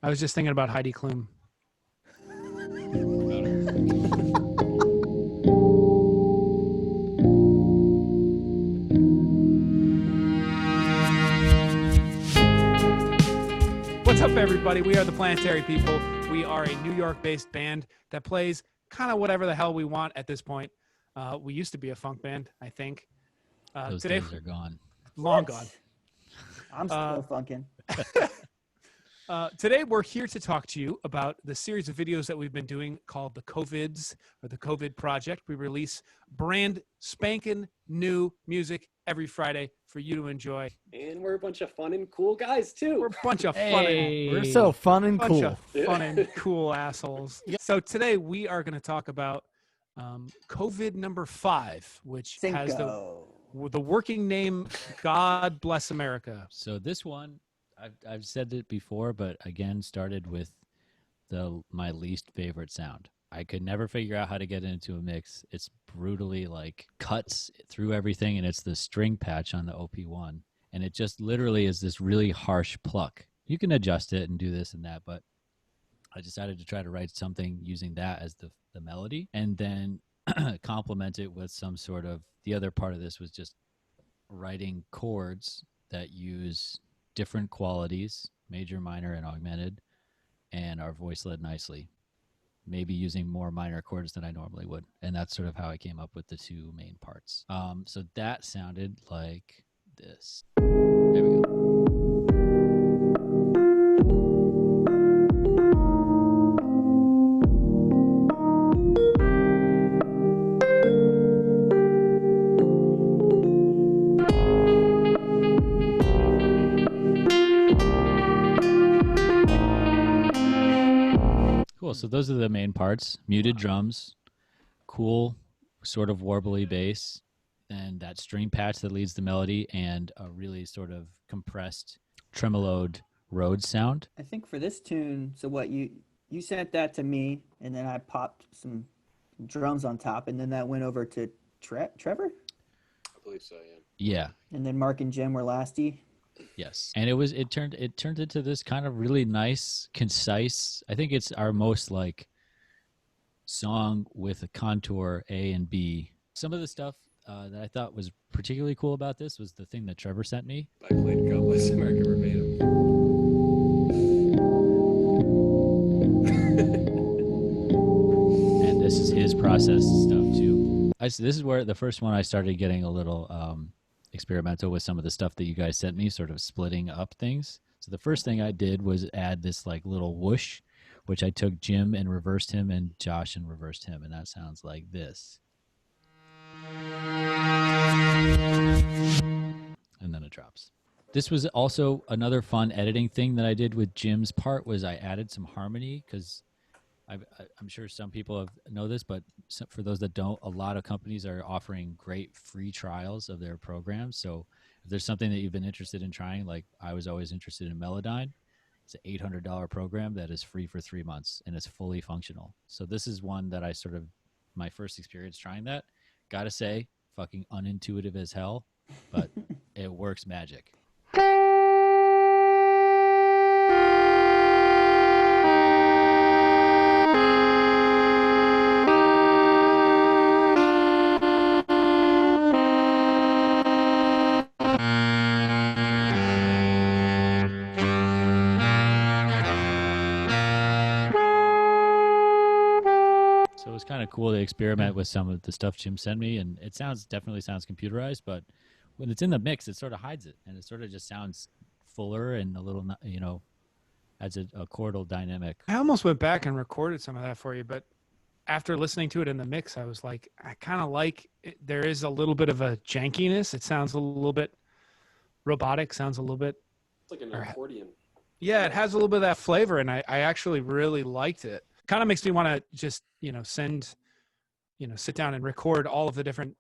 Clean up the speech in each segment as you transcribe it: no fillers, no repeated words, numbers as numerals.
I was just thinking about Heidi Klum. What's up, everybody? We are the Planetary People. We are a New York-based band that plays kind of whatever the hell we want at this point. We used to be a funk band, I think. Those today, days are gone. Long gone. I'm still funkin'. Today, we're here to talk to you about the series of videos that we've been doing called the COVIDs, or the COVID Project. We release brand spanking new music every Friday for you to enjoy. And we're a bunch of fun and cool guys, too. We're a bunch of fun We're so fun and bunch cool. of fun and cool assholes. So today, we are going to talk about COVID number 5, which has the working name, God Bless America. So this one, I've said it before, but again, started with my least favorite sound. I could never figure out how to get into a mix. It's brutally like cuts through everything, and it's the string patch on the OP1. And it just literally is this really harsh pluck. You can adjust it and do this and that, but I decided to try to write something using that as the melody, and then complement it with some sort of, the other part of this was just writing chords that use different qualities, major, minor, and augmented, and are voice led nicely. Maybe using more minor chords than I normally would. And that's sort of how I came up with the two main parts. So that sounded like this. There we go. Cool. So those are the main parts. Muted drums, cool sort of warbly bass, and that string patch that leads the melody, and a really sort of compressed, tremoloed Rhodes sound. I think for this tune, so what you sent that to me, and then I popped some drums on top, and then that went over to Trevor? I believe so, yeah. Yeah. And then Mark and Jim were lasty. Yes. And it turned into this kind of really nice, concise. I think it's our most like song with a contour A and B. Some of the stuff that I thought was particularly cool about this was the thing that Trevor sent me. I played God Bless America verbatim. And this is his process stuff too. This is where the first one I started getting a little experimental with some of the stuff that you guys sent me, sort of splitting up things. So the first thing I did was add this like little whoosh, which I took Jim and reversed him and Josh and reversed him, and that sounds like this. And then it drops. This was also another fun editing thing that I did with Jim's part, was I added some harmony, because I'm sure some people know this, but for those that don't, a lot of companies are offering great free trials of their programs. So if there's something that you've been interested in trying, like I was always interested in Melodyne, it's an $800 program that is free for 3 months, and it's fully functional. So this is one that I sort of, my first experience trying that, gotta say, fucking unintuitive as hell, but it works magic. Kind of cool to experiment with some of the stuff Jim sent me, and it definitely sounds computerized, but when it's in the mix, it sort of hides it, and it sort of just sounds fuller and a little, adds a chordal dynamic. I almost went back and recorded some of that for you, but after listening to it in the mix, I was like, I kind of like it. There is a little bit of a jankiness. It sounds a little bit robotic, sounds a little bit. It's like an accordion. Yeah, it has a little bit of that flavor, and I actually really liked it. Kind of makes me want to just, sit down and record all of the different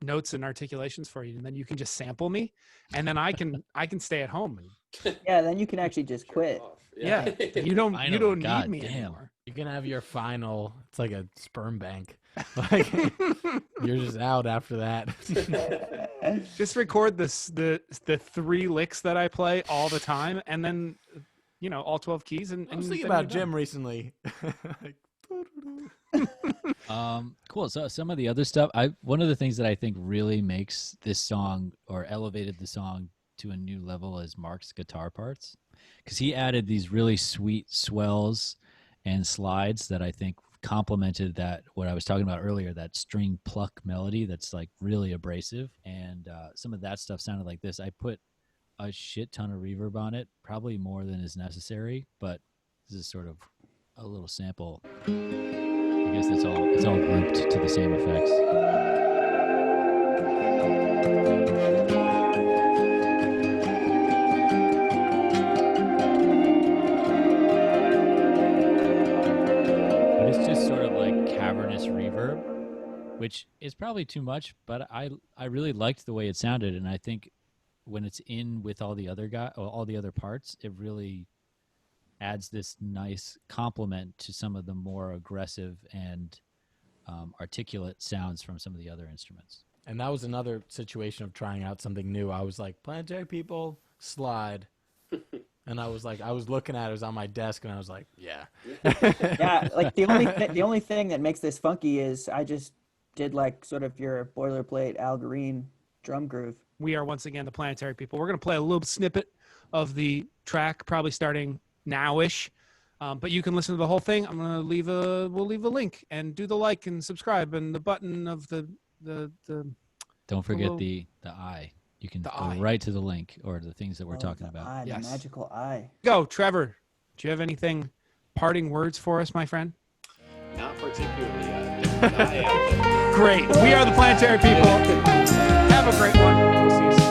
notes and articulations for you, and then you can just sample me, and then I can stay at home. And, yeah, then you can actually just quit. Yeah, you don't need me anymore. You can have your final. It's like a sperm bank. Like you're just out after that. Just record the 3 licks that I play all the time, and then all 12 keys. And I was thinking then about you're done. Jim recently. Like, Cool. So some of the other stuff, one of the things that I think really makes this song or elevated the song to a new level is Mark's guitar parts, because he added these really sweet swells and slides that I think complemented that, what I was talking about earlier, that string pluck melody that's like really abrasive. And some of that stuff sounded like this. I put a shit ton of reverb on it, probably more than is necessary, but this is sort of a little sample. I guess it's all grouped to the same effects. But it's just sort of like cavernous reverb, which is probably too much, but I really liked the way it sounded, and I think when it's in with all the other parts, it really adds this nice complement to some of the more aggressive and articulate sounds from some of the other instruments. and that was another situation of trying out something new. I was like, Planetary People, slide. And I was looking at it, it was on my desk, and I was like, yeah. Yeah, like the only thing that makes this funky is I just did like sort of your boilerplate Al Green drum groove. We are once again the Planetary People. We're going to play a little snippet of the track, probably starting now-ish. But you can listen to the whole thing. I'm going to we'll leave a link, and do the like and subscribe and the button of the Don't forget little- the eye. You can The go eye. right to the link or the things that we're Oh, talking the about. eye, Yes. the magical eye. Go, Trevor. Do you have anything parting words for us, my friend? Not particularly. Just an eye out there. Great. We are the Planetary People. Have a great one. We'll see you soon.